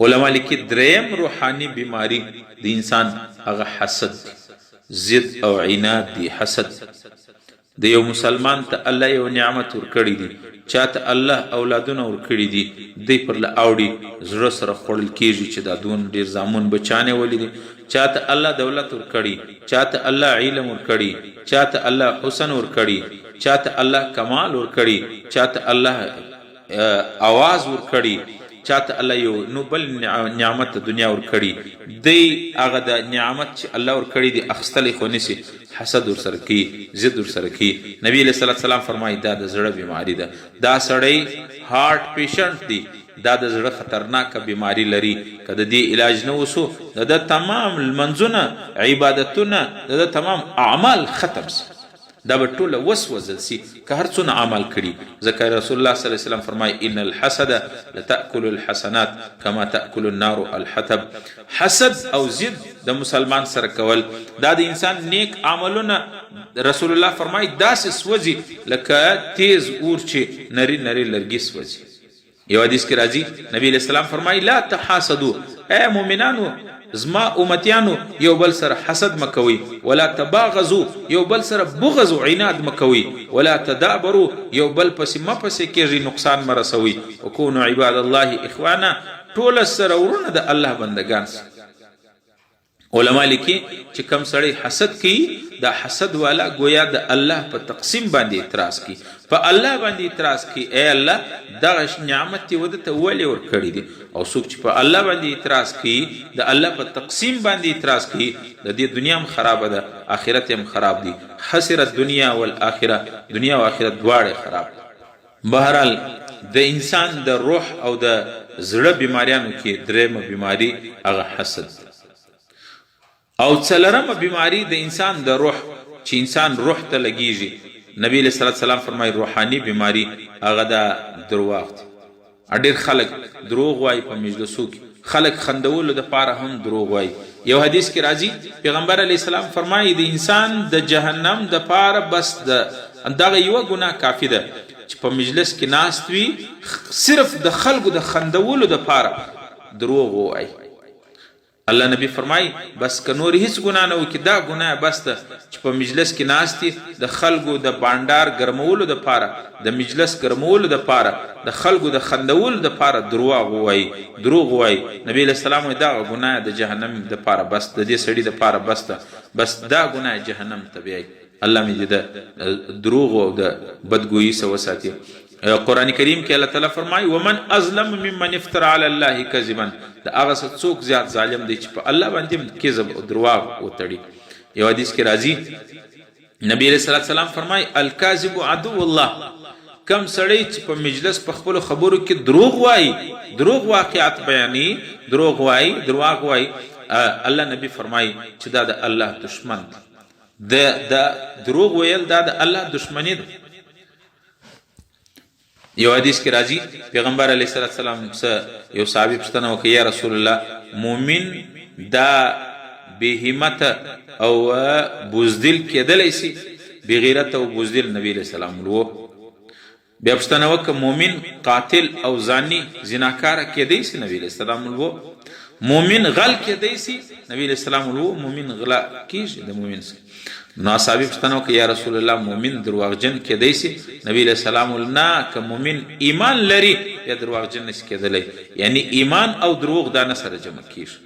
علما لیکي دریم روحاني بیماری د انسان هغه حسد ضد او عناد دی. حسد د یو مسلمان ته الله یو نعمت ورکړی دی، چاته الله اولادونه ورکړي دي، دی پر له اوړي زړه سره خوړل کېږي چې دا دون ډېر زامن بچانې ولیدي. چاته الله دولت ورکړي، چاته الله علم ورکړي، چاته الله حسن ورکړي، چاته الله کمال ورکړي، چاته الله आवाज ورکړي، چاته الله یو نو بل نعمت دنیا ورکړي، دی هغه د نعمت چې الله ورکړي دي اخیستلی خو نسي، حسد ورسره کوي، ضد ورسره کوي. نبی علیه الصلاة والسلام فرمایي دا د زړه بیماری ده. دا سړی هارت پیشنټ دی، دا د زړه خطرناکه بیماری لري. که د دې علاج نه وسو د تمام لمنځونه عبادتونه د تمام اعمال ختم سي، دا به ټوله وسوځل سي که هر څونه عمل کړي. ځکه رسول الله صلی الله علیه وسلم فرمایي ان الحسد لتأکل الحسنات کما تأکل النار الحطب. حسد او ضد د مسلمان سره کول دا د انسان نیک عملونه رسول الله فرمایي داسې سوځي لکه تیز اور چې نری نری لرګي سوځي. یو حدیث کې راځي نبی علیہ السلام فرمایي لا تحاسدوا، اے مؤمنانو زما امتیانو یو بل سره حسد مکوي، ولا تباغضوا یو بل سره بغض او عناد مکوي، ولا تدابروا یو بل پسې مپسې کېږي نقصان مرسوي، وکونوا عباد الله اخوانا ټول سره ورونه د الله بندگان. علما لیکي چې کم سړی حسد کوي دا حسد والا گویا د الله په تقسیم باندې اعتراض کوي، په الله باندې اعتراض کوي، اے الله دغه نعمت یې وده ته ولې ورکړي دي. او څوک چې په الله باندې اعتراض کوي د الله په تقسیم باندې اعتراض کوي د دې دنیا هم خرابه ده، آخرت هم خراب دي. خسرت دنیا والآخره، دنیا او آخرت دواړه خراب. بهرحال د انسان د روح او د زړه بیماریانو کې درېمه بیماری هغه حسد او څلرمه بیماری د انسان د روح چې انسان روح ته لګیږي. نبی علیہ الصلوۃ والسلام فرمایي روحاني بیماری هغه د درواغ دی. ډېر خلک دروغ وایي په مجلسو کې، خلک خندولو دپاره هم دروغ وایي. یو حدیث کې راځي پیغمبر علیه السلام فرمایي د انسان د جهنم دپاره بس دغه یوه ګناه کافي ده چې په مجلس کې ناست وي صرف د خلکو د خندولو دپاره دروغ ووایي. الله نبی فرمای بس که نور هیڅ ګناه نه وکړي دا ګناه بس ده چې په مجلس کې ناستي د خلکو د بانډار ګرمولو دپاره، د مجلس ګرمولو دپاره، د خلکو د خندولو دپاره دروغ ووایي، دروغ ووایي. نبی علیه السلام وایي دغه ګناه د جهنم دپاره بس، د دې سړي دپاره بس ده، بس دا ګناه جهنم ته بیایي. الله مې دې د دروغ او د بدګویي څخه وساتي. قرآن کریم کې الله تعالی فرمایي ومن اظلم ممن افترى على الله کذبا، د هغه څوک زیات ظالم دی چې په الله باندې کذب او درواغ وتړي. یو حدیث کې راځي نبی علیہ الصلوۃ والسلام فرمایي الکاذب عدو الله، کم سړی چې په مجلس په خپلو خبرو کې دروغ وایي، دروغ واقعات بیاني، دروغ وایي، درواغ وایي، الله نبی فرمایي چې دا د الله دشمن دی. د دروغ ویل دا د الله دشمنی ده. یو حدیث کې راځي پیغمبر علیه السلام یو صحابي پوښتنه وکړه یا رسول الله مؤمن دا بې همته او بزدل کېدلی سي؟ بې غیرته او بزدل نبی علیه السلام ولو. بیا پوښتنه وکړه مؤمن قاتل او زانی زناکاره کېدی سي؟ نبی علیه السلام ولو. مؤمن غل کېدی سي؟ نبی علیه السلام ولو. مؤمن غلا کېږي د مؤمن سره. نو صحابي پوښتنه وکړه یا رسول الله مؤمن درواغجن کېدی سي؟ نبی علیه السلام ویل نه، که مؤمن ایمان لري یا درواغجن نشي کېدلی، یعنی ایمان او دروغ دا نه سره جمع کېږي.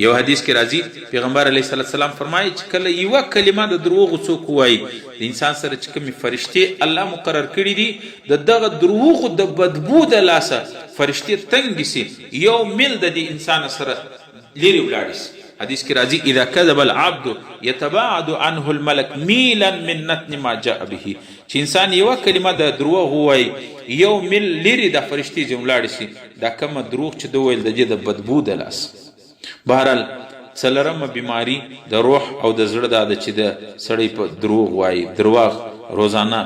یو حدیث کې راځي پیغمبر علیه السلام فرمایي چې کله یوه کلمه د دروغو څوک ووایي د انسان سره چې کومې فرشتې الله مقرر کړي دي د دغه دروغو د بدبو د لاسه فرشتې تنګې سي، یو میل د دې انسان سره لرې ولاړې سي. حدیث کې راځي اذا كذب العبد يتباعد عنه الملك ميلا من نتن ما جاء به، چې انسان یوه کلمه د دروغ ووایي یو میل لرې د فرشتې ځینې ولاړې سي، دا کومه دروغ چې ده وویل د دې د بدبو د لاسه. بهرحال څلرمه بیماری د روح او د زړه دا ده چې د سړی په دروغ وایي، درواغ روزانه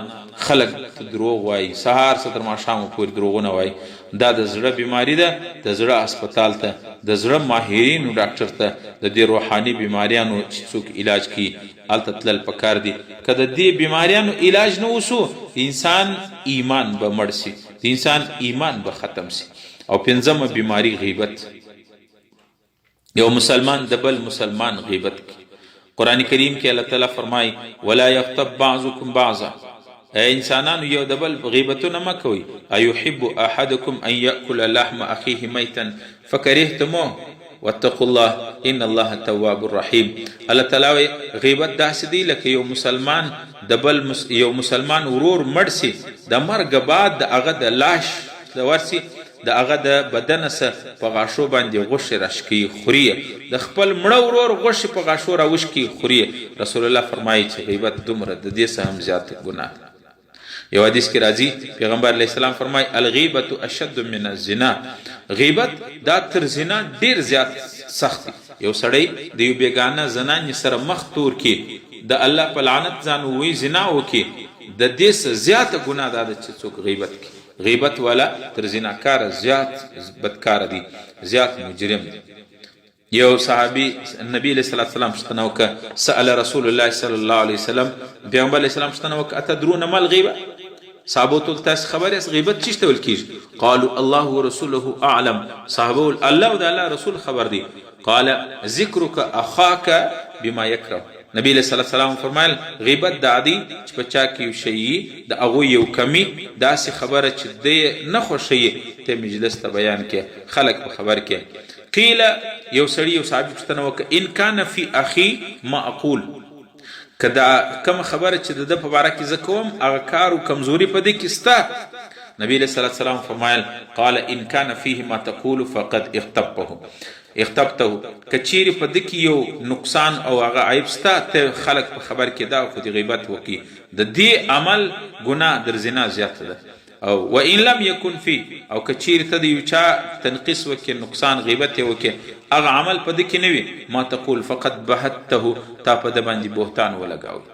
خلک دروغ وایي، سهار څه تر ماښامه پورې دروغونه وایي. دا د زړه بیماری ده. د زړه هسپتال ته، د زړه ماهرینو ډاکټر ته د دې روحاني بیماریانو چې څوک علاج کوي هلته تلل پکار دي. که د دې بیماریانو علاج نه وسو د انسان ایمان به مړ سي، د انسان ایمان به ختم سي. او پنځمه بیماری غیبت. یو مسلمان د بل مسلمان غیبت کی. قرآن کریم کې الله تعالی فرمای ولا یغتب بعضکم بعضا، ای انسانانو یو د بل غیبتونه مه کوئ. ایحب احدکم ان یاکل لحم اخیه میتا فکرهتموه واتقوا الله ان الله تواب الرحیم. الله تعالی غیبت داسې دی لکه یو مسلمان د بل یو مسلمان ورور مړ سي، د مرګ بعد د هغه د لاش د ورسي د هغه د بدن سه په غاښو باندې غوښې راشکي خوري، د خپل مړه ورور غوښې په غاښو راوشکي خوري. رسول الله فرمایي چې غیبت دومره د دې څه هم زیات ګناه ده. یو حدیث کې راځي پیغمبر علیه السلام فرمایي الغیبت اشد من الزنا، غیبت دا تر زنا ډیر زیات سخت دی. یو سړی د یو بیګانه زنانې سره مخ تور کې د الله په لعنت ځان ووایي زنا وکړي، د دې څه زیاته ګناه دا ده چې څوک غیبت کوي. غیبت والا تر زناکاره زیات بدکاره دی، زیات مجرم دی. یو صحابي نبی علیه الصلاة والسلام پوښتنه وکړه، سأل رسول الله صلی الله علیه وسلم، پیغمبر علیه السلام پوښتنه وکړه اتدرون ما الغیبه، صحابه ته تاسو خبر یاست غیبت چی ته ویل کیږي؟ قالوا الله ورسوله اعلم، صحابه الله او د الله رسول خبر دی. قال ذکرک اخاک بما یکره، نبی علیہ السلام فرمایل غیبت د عادي چې په چا کې یو شی د هغوی یو کمی داسې خبره چې دی نه خوښوي ته مجلس ته بیان کې خلک په خبر کې. قیل یو سړي یو صحابي پوښتنه وکړه ان کان فی اخی ما اقول، که دا کومه خبره چې د ده په باره کې زه کوم هغه کار و کمزوري په دې کې سته؟ نبی علیہ السلام فرمایل قال ان کان فیه ما تقول فقد اغتبته، که چیرې په ده کې یو نقصان او هغه عیب سته ته خلک په خبر کې دا خو دې غیبت وکړي، د دې عمل ګناه در زنا زیاته ده. او و ان لم یکن فی، او که چیرې ته د یو چا تنقیص وکړي نقصان غیبت یې وکړي هغه عمل په ده کې نه وي ما تقول فقد بهته، تا په ده باندې بهتان ولګاوي.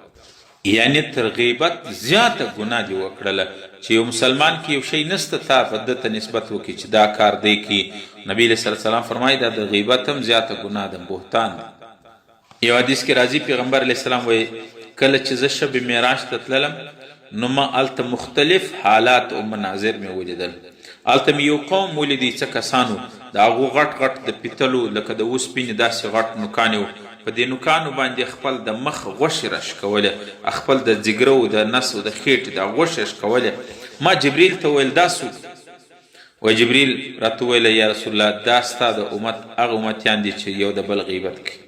یعنی تر غیبت زیاته ګناه دې وکړله چې یو مسلمان کې یو شی نسته تا په ده ته نسبت وکړي چې دا کار دی کی. نبی علیہ السلام فرمایي دا د غیبت هم زیاته ګناه ده، بهتان ده. یو حدیث کې راځي پیغمبر علیہ السلام وایي کله چې زه شب معراج ته تللم نو ما هلته مختلف حالات او مناظر مې ولیدل. هلته مې یو قوم ولیدي څه کسانو د هغو غټ غټ د پیتلو لکه د اوسپنې داسې غټ نوکانې وو، په دې نوکانو باندې خپل د مخ غوښې راشکولې، خپل د ځګرو د نس او د خېټې د غوښې راشکولې. ما جبریل ته ویل دا څوک؟ و جبریل راته ویله یا رسول الله دا ستا د امت هغه امتیان دي چې یو د بل غیبت کوي.